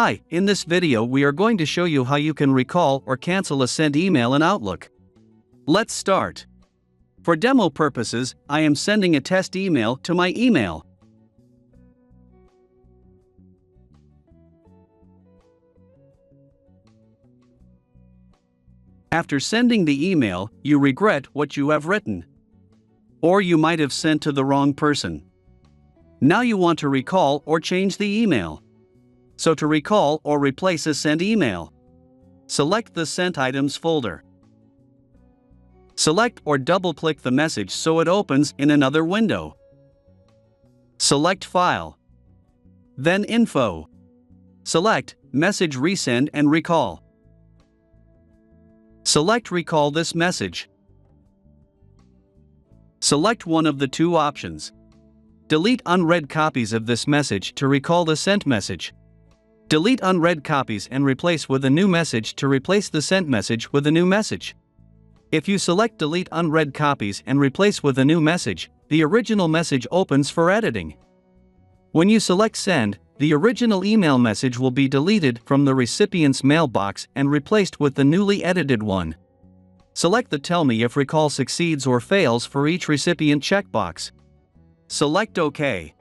Hi, in this video we are going to show you how you can recall or cancel a sent email in Outlook. Let's start. For demo purposes, I am sending a test email to my email. After sending the email, you regret what you have written. Or you might have sent to the wrong person. Now you want to recall or change the email. So to recall or replace a sent email, select the Sent Items folder. Select or double-click the message so it opens in another window. Select File. Then Info. Select Message Resend and Recall. Select Recall this message. Select one of the two options. Delete unread copies of this message to recall the sent message. Delete unread copies and replace with a new message to replace the sent message with a new message. If you select Delete unread copies and replace with a new message, the original message opens for editing. When you select Send, the original email message will be deleted from the recipient's mailbox and replaced with the newly edited one. Select the Tell me if recall succeeds or fails for each recipient checkbox. Select OK.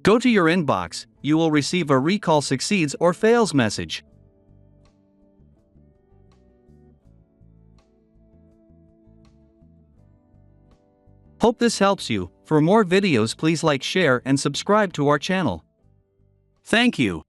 Go to your inbox, you will receive a recall succeeds or fails message. Hope this helps you. For more videos, please like, share, and subscribe to our channel. Thank you.